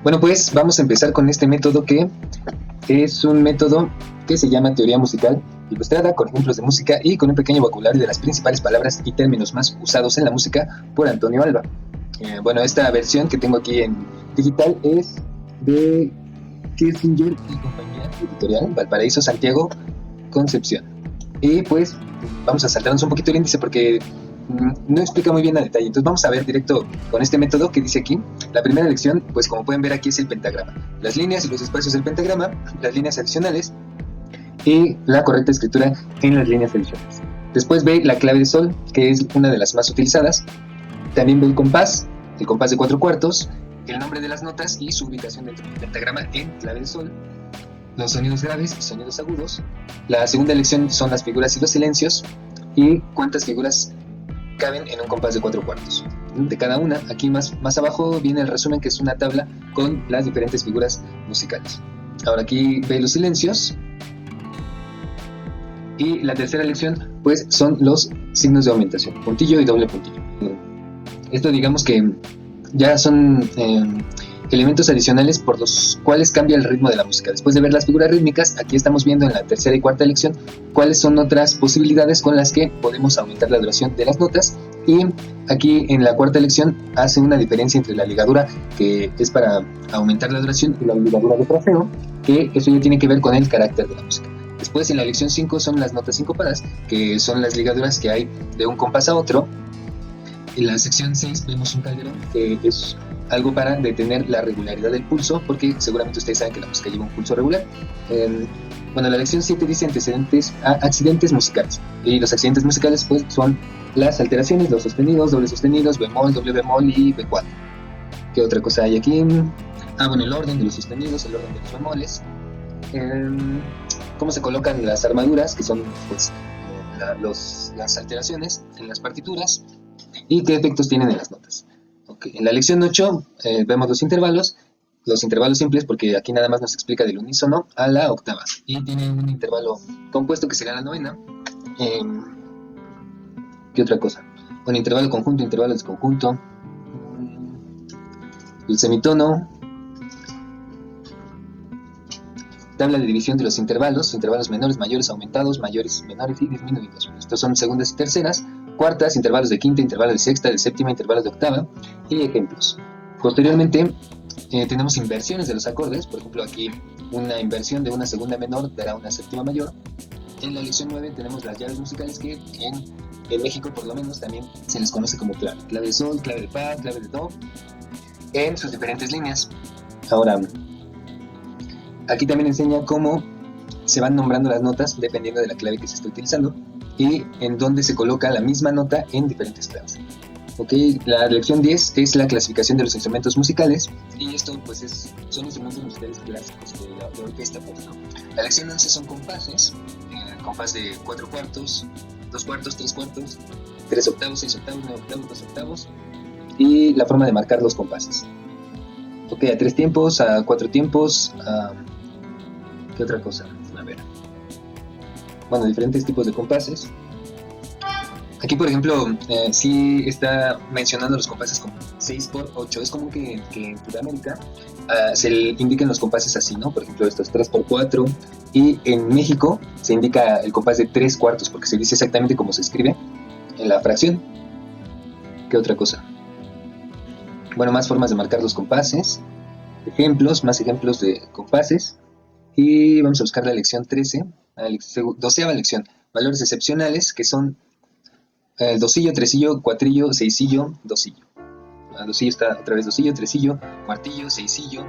Bueno, pues vamos a empezar con este método que es un método que se llama teoría musical, ilustrada con ejemplos de música y con un pequeño vocabulario de las principales palabras y términos más usados en la música por Antonio Alba. Bueno, esta versión que tengo aquí en digital es de Kirsinger y compañía editorial, Valparaíso, Santiago, Concepción. Y pues vamos a saltarnos un poquito el índice porque no explica muy bien a detalle. Entonces vamos a ver directo con este método que dice aquí. La primera lección, pues como pueden ver aquí, es el pentagrama. Las líneas y los espacios del pentagrama, las líneas adicionales y la correcta escritura en las líneas adicionales. Después ve la clave de sol, que es una de las más utilizadas. También ve el compás de 4/4, el nombre de las notas y su ubicación dentro del pentagrama en clave de sol, los sonidos graves y sonidos agudos. La segunda lección son las figuras y los silencios y cuántas figuras caben en un compás de 4/4 de cada una. Aquí más abajo viene el resumen, que es una tabla con las diferentes figuras musicales. Ahora aquí ve los silencios. Y la tercera lección pues son los signos de aumentación, puntillo y doble puntillo. Esto digamos que ya son elementos adicionales por los cuales cambia el ritmo de la música. Después de ver las figuras rítmicas, aquí estamos viendo en la tercera y cuarta lección cuáles son otras posibilidades con las que podemos aumentar la duración de las notas. Y aquí en la cuarta lección hace una diferencia entre la ligadura, que es para aumentar la duración, y la ligadura de fraseo, que eso ya tiene que ver con el carácter de la música. Después en la lección 5 son las notas sincopadas, que son las ligaduras que hay de un compás a otro. En la sección 6 vemos un calderón, que es algo para detener la regularidad del pulso, porque seguramente ustedes saben que la música lleva un pulso regular. Bueno, la lección 7 dice accidentes musicales. Y los accidentes musicales pues son las alteraciones, los sostenidos, dobles sostenidos, bemol, doble bemol y B4. ¿Qué otra cosa hay aquí? Bueno, el orden de los sostenidos, el orden de los bemoles. Cómo se colocan las armaduras, que son pues las alteraciones en las partituras, y qué efectos tienen en las notas. Okay. En la lección 8 vemos los intervalos simples, porque aquí nada más nos explica del unísono a la octava, y tiene un intervalo compuesto que será la novena. ¿Qué otra cosa? Bueno, intervalo conjunto, intervalo desconjunto, el semitono, tabla de división de los intervalos menores, mayores, aumentados, mayores, menores y disminuidos. Estos son segundas y terceras, cuartas, intervalos de quinta, intervalos de sexta, de séptima, intervalos de octava y ejemplos. Posteriormente tenemos inversiones de los acordes. Por ejemplo, aquí una inversión de una segunda menor dará una séptima mayor. En la lección 9 tenemos las llaves musicales, que en México por lo menos también se les conoce como clave. Clave de sol, clave de fa, clave de do, en sus diferentes líneas. Ahora, aquí también enseña cómo se van nombrando las notas dependiendo de la clave que se está utilizando y en dónde se coloca la misma nota en diferentes claves. Okay, la lección 10 es la clasificación de los instrumentos musicales, y esto pues son instrumentos musicales clásicos de orquesta. La lección 11 son compases, compás de 4/4, 2/4, 3/4, 3/8, 6/8, 9/8, 2/8, y la forma de marcar los compases. Ok, a 3 tiempos, a 4 tiempos, ¿qué otra cosa? A ver. Bueno, diferentes tipos de compases. Aquí, por ejemplo, sí está mencionando los compases como 6/8. Es común que en Sudamérica se le indiquen los compases así, ¿no? Por ejemplo, estos 3/4. Y en México se indica el compás de 3/4, porque se dice exactamente como se escribe en la fracción. ¿Qué otra cosa? Bueno, más formas de marcar los compases. Más ejemplos de compases. Y vamos a buscar la lección 13, la 12ª lección. Valores excepcionales, que son el dosillo, tresillo, cuatrillo, seisillo, dosillo. El dosillo está otra vez dosillo, tresillo, cuartillo, seisillo.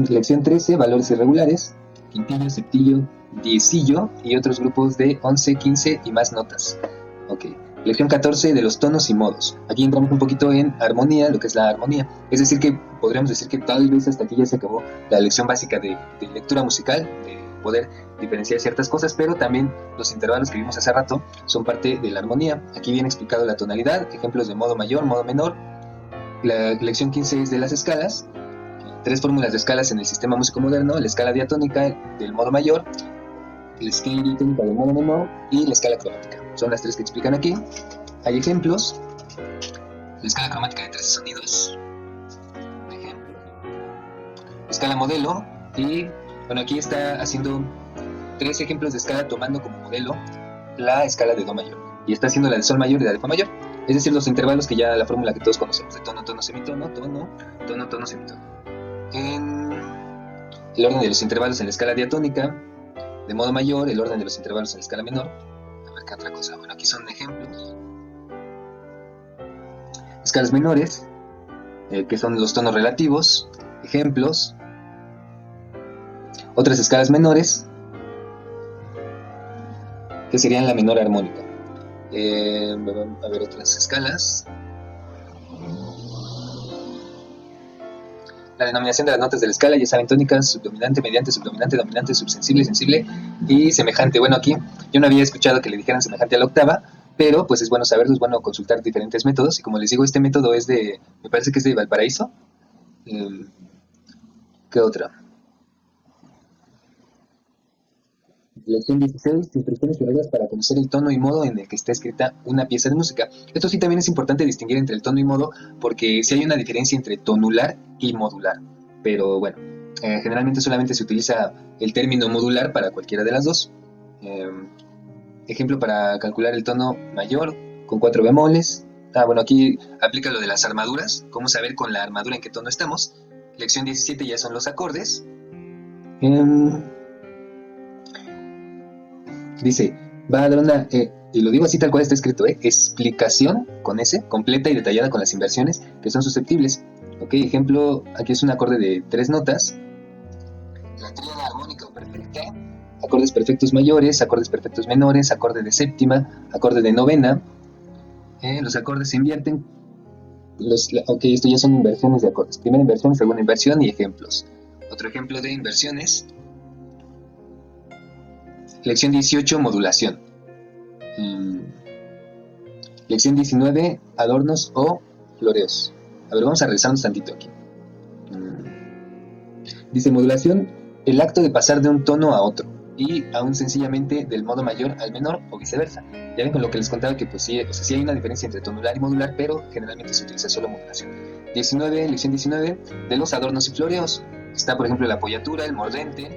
Lección 13, valores irregulares, quintillo, septillo, diezillo y otros grupos de 11, 15 y más notas. Ok. Lección 14, de los tonos y modos. Aquí entramos un poquito en armonía, lo que es la armonía. Es decir que podríamos decir que tal vez hasta aquí ya se acabó la lección básica de lectura musical, de poder diferenciar ciertas cosas, pero también los intervalos que vimos hace rato son parte de la armonía. Aquí viene explicado la tonalidad, ejemplos de modo mayor, modo menor. La lección 15 es de las escalas, 3 fórmulas de escalas en el sistema músico moderno: la escala diatónica del modo mayor, la escala diatónica del modo menor y la escala cromática. Son las 3 que explican aquí. Hay ejemplos: la escala cromática de 13 sonidos, escala modelo, y bueno, aquí está haciendo 3 ejemplos de escala tomando como modelo la escala de do mayor, y está haciendo la de sol mayor y la de fa mayor, es decir, los intervalos que ya la fórmula que todos conocemos de tono, tono, semitono, tono, tono, tono, semitono. En el orden de los intervalos en la escala diatónica de modo mayor, el orden de los intervalos en la escala menor. A ver qué otra cosa. Bueno, aquí son ejemplos. Escalas menores, que son los tonos relativos, ejemplos. Otras escalas menores, que serían la menor armónica. A ver otras escalas. La denominación de las notas de la escala, ya saben, tónica, subdominante, mediante, subdominante, dominante, subsensible, sensible y semejante. Bueno, aquí yo no había escuchado que le dijeran semejante a la octava, pero pues es bueno saberlo, es bueno consultar diferentes métodos. Y como les digo, este método es de, me parece que es de Valparaíso. ¿Qué otra? Lección 16, instrucciones y reglas para conocer el tono y modo en el que está escrita una pieza de música. Esto sí también es importante distinguir entre el tono y modo, porque sí hay una diferencia entre tonular y modular. Pero bueno, generalmente solamente se utiliza el término modular para cualquiera de las dos. Ejemplo para calcular el tono mayor con 4 bemoles. Bueno, aquí aplica lo de las armaduras, cómo saber con la armadura en qué tono estamos. Lección 17 ya son los acordes. Dice, va a dar una, y lo digo así tal cual está escrito, explicación con S, completa y detallada con las inversiones que son susceptibles. Ok, ejemplo, aquí es un acorde de 3 notas. La tríada armónica o perfecta, acordes perfectos mayores, acordes perfectos menores, acorde de séptima, acorde de novena. Los acordes se invierten. Ok, esto ya son inversiones de acordes. Primera inversión, segunda inversión y ejemplos. Otro ejemplo de inversiones. Lección 18, modulación. Lección 19, adornos o floreos. A ver, vamos a revisarnos tantito aquí. Dice modulación, el acto de pasar de un tono a otro, y aún sencillamente del modo mayor al menor o viceversa. Ya ven con lo que les contaba que pues sí, o sea, sí hay una diferencia entre tonular y modular, pero generalmente se utiliza solo modulación. Lección 19, de los adornos y floreos. Está, por ejemplo, la apoyatura, el mordente.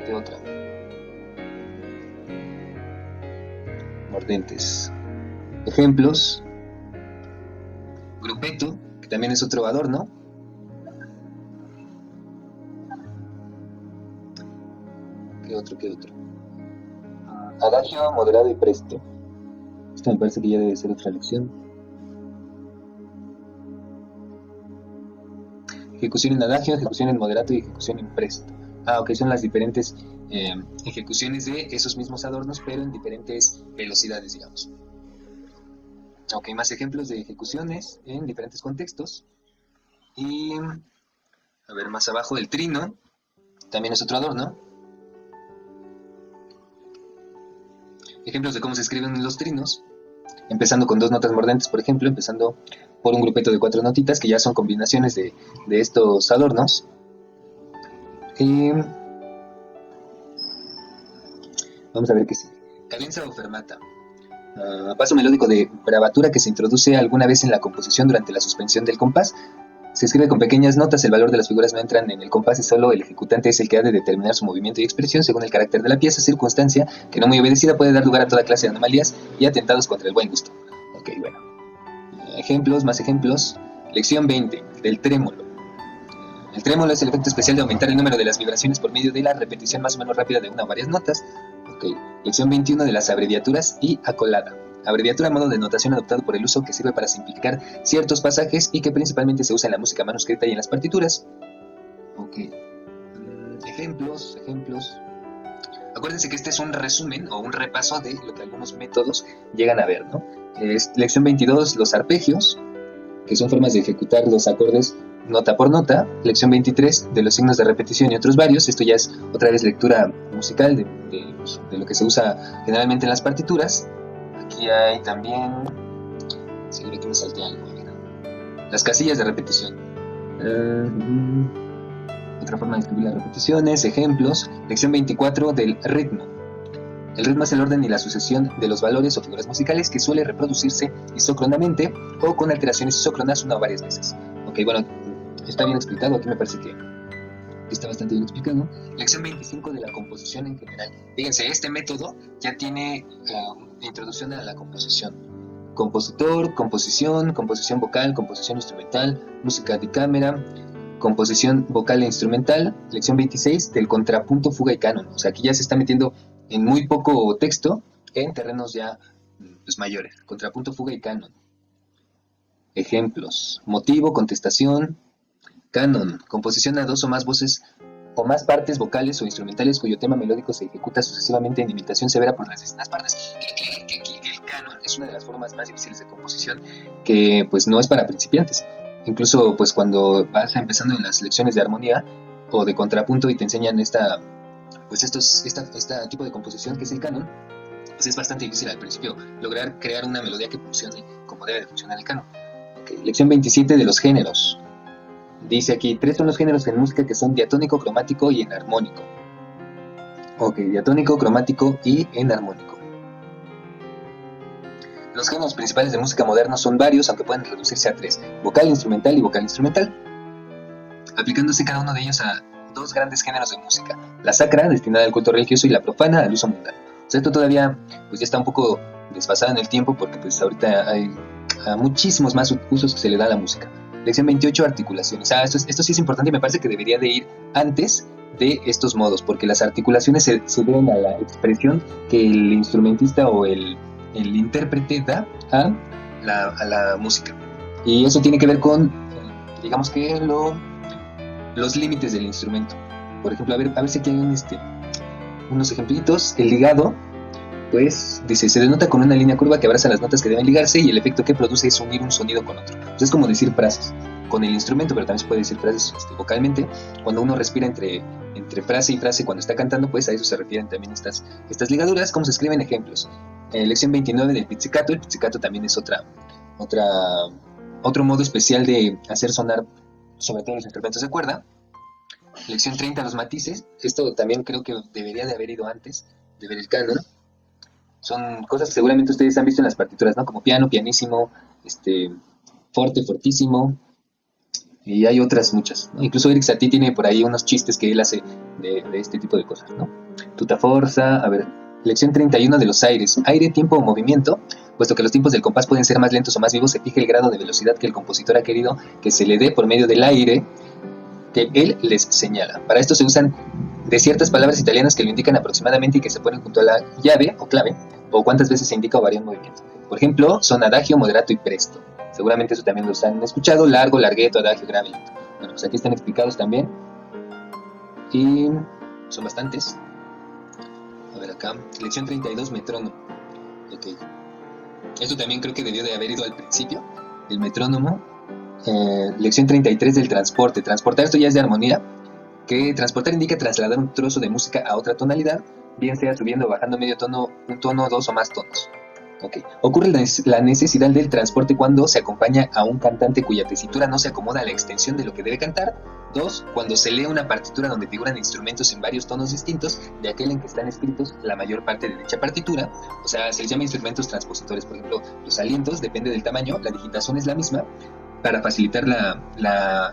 ¿Qué otra? Mordentes. Ejemplos. Grupeto, que también es otro adorno. ¿Qué otro? Adagio, moderado y presto. Esto me parece que ya debe ser otra lección. Ejecución en adagio, ejecución en moderato y ejecución en presto. Ok, son las diferentes ejecuciones de esos mismos adornos, pero en diferentes velocidades, digamos. Ok, más ejemplos de ejecuciones en diferentes contextos. Y, a ver, más abajo el trino, también es otro adorno. Ejemplos de cómo se escriben los trinos, empezando con 2 notas mordentes, por ejemplo, empezando por un grupeto de 4 notitas, que ya son combinaciones de estos adornos. Vamos a ver qué sigue. Cadenza o fermata. Paso melódico de bravatura que se introduce alguna vez en la composición durante la suspensión del compás. Se escribe con pequeñas notas, el valor de las figuras no entran en el compás y solo el ejecutante es el que ha de determinar su movimiento y expresión según el carácter de la pieza, circunstancia que no muy obedecida puede dar lugar a toda clase de anomalías y atentados contra el buen gusto. Ok, bueno. Ejemplos, más ejemplos. Lección 20, del trémolo. El trémolo es el efecto especial de aumentar el número de las vibraciones por medio de la repetición más o menos rápida de una o varias notas. Ok, lección 21 de las abreviaturas y acolada. Abreviatura, modo de notación adoptado por el uso que sirve para simplificar ciertos pasajes y que principalmente se usa en la música manuscrita y en las partituras. Ok, ejemplos. Acuérdense que este es un resumen o un repaso de lo que algunos métodos llegan a ver, ¿no? Lección 22, los arpegios, que son formas de ejecutar los acordes nota por nota. Lección 23, de los signos de repetición y otros varios. Esto ya es otra vez lectura musical de lo que se usa generalmente en las partituras. Aquí hay también, seguro que me salté algo, las casillas de repetición. Otra forma de escribir las repeticiones, ejemplos. Lección 24 del ritmo. El ritmo es el orden y la sucesión de los valores o figuras musicales que suele reproducirse isócronamente o con alteraciones isócronas una o varias veces. Ok, bueno, está bien explicado, aquí me parece que que está bastante bien explicado. Lección 25 de la composición en general. Fíjense, este método ya tiene introducción a la composición. Compositor, composición, composición vocal, composición instrumental, música de cámara, composición vocal e instrumental. Lección 26 del contrapunto, fuga y canon. O sea, aquí ya se está metiendo en muy poco texto en terrenos ya pues, mayores. Contrapunto, fuga y canon. Ejemplos: motivo, contestación. Canon: composición a dos o más voces o más partes vocales o instrumentales cuyo tema melódico se ejecuta sucesivamente en imitación severa por las distintas partes. El canon es una de las formas más difíciles de composición que pues no es para principiantes. Incluso pues cuando vas empezando en las lecciones de armonía o de contrapunto y te enseñan este tipo de composición que es el canon, pues es bastante difícil al principio lograr crear una melodía que funcione como debe de funcionar el canon. Okay. Lección 27 de los géneros. Dice aquí, 3 son los géneros en música que son diatónico, cromático y enarmónico. Ok, diatónico, cromático y enarmónico. Los géneros principales de música moderna son varios, aunque pueden reducirse a 3, vocal instrumental y vocal instrumental, aplicándose cada uno de ellos a 2 grandes géneros de música: la sacra, destinada al culto religioso, y la profana, al uso mundano. O sea, esto todavía pues ya está un poco desfasado en el tiempo, porque pues ahorita hay muchísimos más usos que se le da a la música. Lección 28, articulaciones. Esto sí es importante y me parece que debería de ir antes de estos modos, porque las articulaciones se deben a la expresión que el instrumentista o el intérprete da a la música. Y eso tiene que ver con, digamos que los límites del instrumento. Por ejemplo, a ver si aquí hay unos ejemplitos. El ligado, pues, dice, se denota con una línea curva que abraza las notas que deben ligarse y el efecto que produce es unir un sonido con otro. Entonces es como decir frases con el instrumento, pero también se puede decir frases vocalmente. Cuando uno respira entre frase y frase cuando está cantando, pues a eso se refieren también estas ligaduras. ¿Cómo se escriben? Ejemplos. Lección 29 del pizzicato. El pizzicato también es otro modo especial de hacer sonar sobre todo los instrumentos de cuerda. Lección 30, los matices. Esto también creo que debería de haber ido antes de ver el canon. Son cosas que seguramente ustedes han visto en las partituras, ¿no? Como piano, pianísimo, forte, fortísimo, y hay otras muchas, ¿no? Incluso Erik Satie tiene por ahí unos chistes que él hace de este tipo de cosas, ¿no? Tuta forza. A ver, lección 31 de los aires. Aire, tiempo o movimiento. Puesto que los tiempos del compás pueden ser más lentos o más vivos, se fija el grado de velocidad que el compositor ha querido que se le dé por medio del aire que él les señala. Para esto se usan de ciertas palabras italianas que lo indican aproximadamente y que se ponen junto a la llave o clave, o cuántas veces se indica o varía un movimiento. Por ejemplo, son adagio, moderato y presto. Seguramente eso también lo han escuchado: largo, largueto, adagio, grave, lento. Bueno, pues aquí están explicados también. Y son bastantes. A ver acá, lección 32, metrónomo. Ok. Esto también creo que debió de haber ido al principio, el metrónomo. Lección 33 del transporte. Transportar, esto ya es de armonía, que transportar indica trasladar un trozo de música a otra tonalidad, bien sea subiendo o bajando medio tono, un tono, dos o más tonos. Okay. Ocurre la necesidad del transporte cuando se acompaña a un cantante cuya tesitura no se acomoda a la extensión de lo que debe cantar. 2. Cuando se lee una partitura donde figuran instrumentos en varios tonos distintos de aquel en que están escritos la mayor parte de dicha partitura. O sea, se les llama instrumentos transpositores. Por ejemplo, los alientos, depende del tamaño, la digitación es la misma para facilitar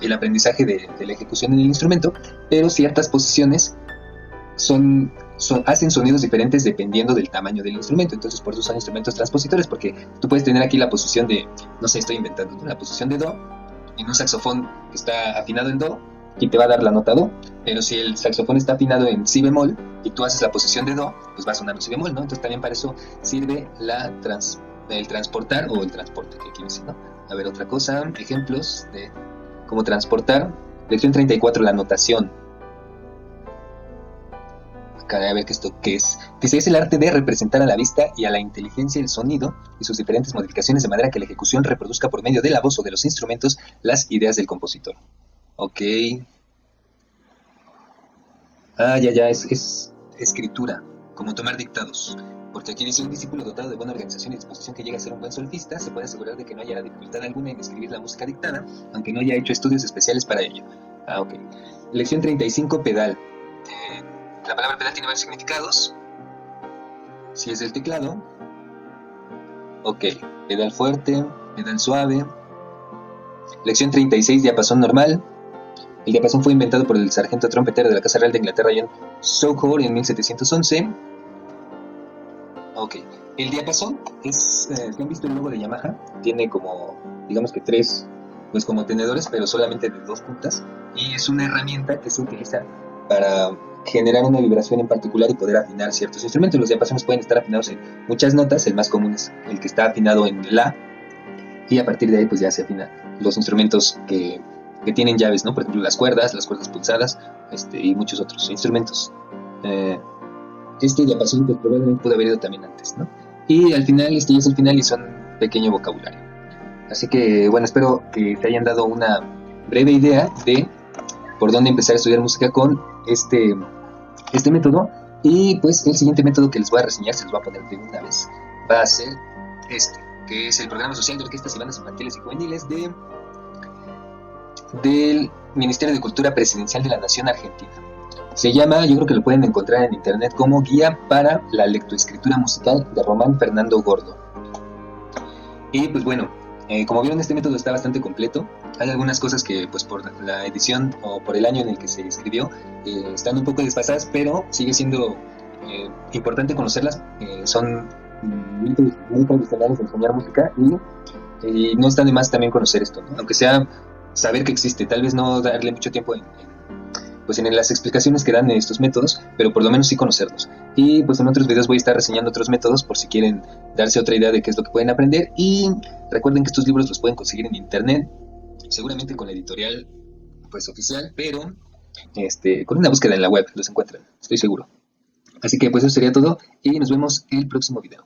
el aprendizaje de la ejecución en el instrumento, pero ciertas posiciones hacen sonidos diferentes dependiendo del tamaño del instrumento. Entonces por eso son instrumentos transpositores, porque tú puedes tener aquí la posición de, no sé, estoy inventando, ¿no? La posición de do en un saxofón que está afinado en do y te va a dar la nota do, pero si el saxofón está afinado en si bemol y tú haces la posición de do, pues va a sonar un si bemol, ¿no? Entonces también para eso sirve el transportar o el transporte, que quiero decir, ¿no? A ver, otra cosa, ejemplos de cómo transportar. Lección 34, la notación. A ver qué es. Dice, es el arte de representar a la vista y a la inteligencia el sonido y sus diferentes modificaciones de manera que la ejecución reproduzca por medio de la voz o de los instrumentos las ideas del compositor. Ok. Ya, es escritura, como tomar dictados. Porque aquí dice: un discípulo dotado de buena organización y disposición que llega a ser un buen solfista se puede asegurar de que no haya dificultad alguna en escribir la música dictada, aunque no haya hecho estudios especiales para ello. Ok. Lección 35, pedal. La palabra pedal tiene varios significados. Si es del teclado, ok, pedal fuerte, pedal suave. Lección 36, diapasón normal. El diapasón fue inventado por el sargento trompetero de la Casa Real de Inglaterra, John Southold, en 1711. Ok, el diapasón es, si han visto el logo de Yamaha, tiene como, digamos que tres, pues como tenedores, pero solamente de dos puntas, y es una herramienta que se utiliza para generar una vibración en particular y poder afinar ciertos instrumentos. Los diapasones pueden estar afinados en muchas notas, el más común es el que está afinado en La, y a partir de ahí pues ya se afina los instrumentos que tienen llaves, ¿no? Por ejemplo, las cuerdas pulsadas, y muchos otros instrumentos. Eh, este diapasón pues probablemente pudo haber ido también antes, ¿no? Y al final, ya es el final y son un pequeño vocabulario. Así que, bueno, espero que te hayan dado una breve idea de por dónde empezar a estudiar música con este método. Y pues el siguiente método que les voy a reseñar, se los voy a poner de una vez, va a ser que es el Programa Social de Orquestas y Bandas Infantiles y Juveniles del Ministerio de Cultura Presidencial de la Nación Argentina. Se llama, yo creo que lo pueden encontrar en internet como Guía para la Lectoescritura Musical de Román Fernando Gordo. Y pues bueno, como vieron, este método está bastante completo. Hay algunas cosas que pues por la edición o por el año en el que se escribió están un poco desfasadas, pero sigue siendo importante conocerlas. Son métodos muy tradicionales de enseñar música y no está de más también conocer esto, ¿no? Aunque sea saber que existe, tal vez no darle mucho tiempo pues en las explicaciones que dan estos métodos, pero por lo menos sí conocerlos. Y pues en otros videos voy a estar reseñando otros métodos por si quieren darse otra idea de qué es lo que pueden aprender. Y recuerden que estos libros los pueden conseguir en internet, seguramente con la editorial pues oficial, pero con una búsqueda en la web los encuentran, estoy seguro. Así que pues eso sería todo y nos vemos en el próximo video.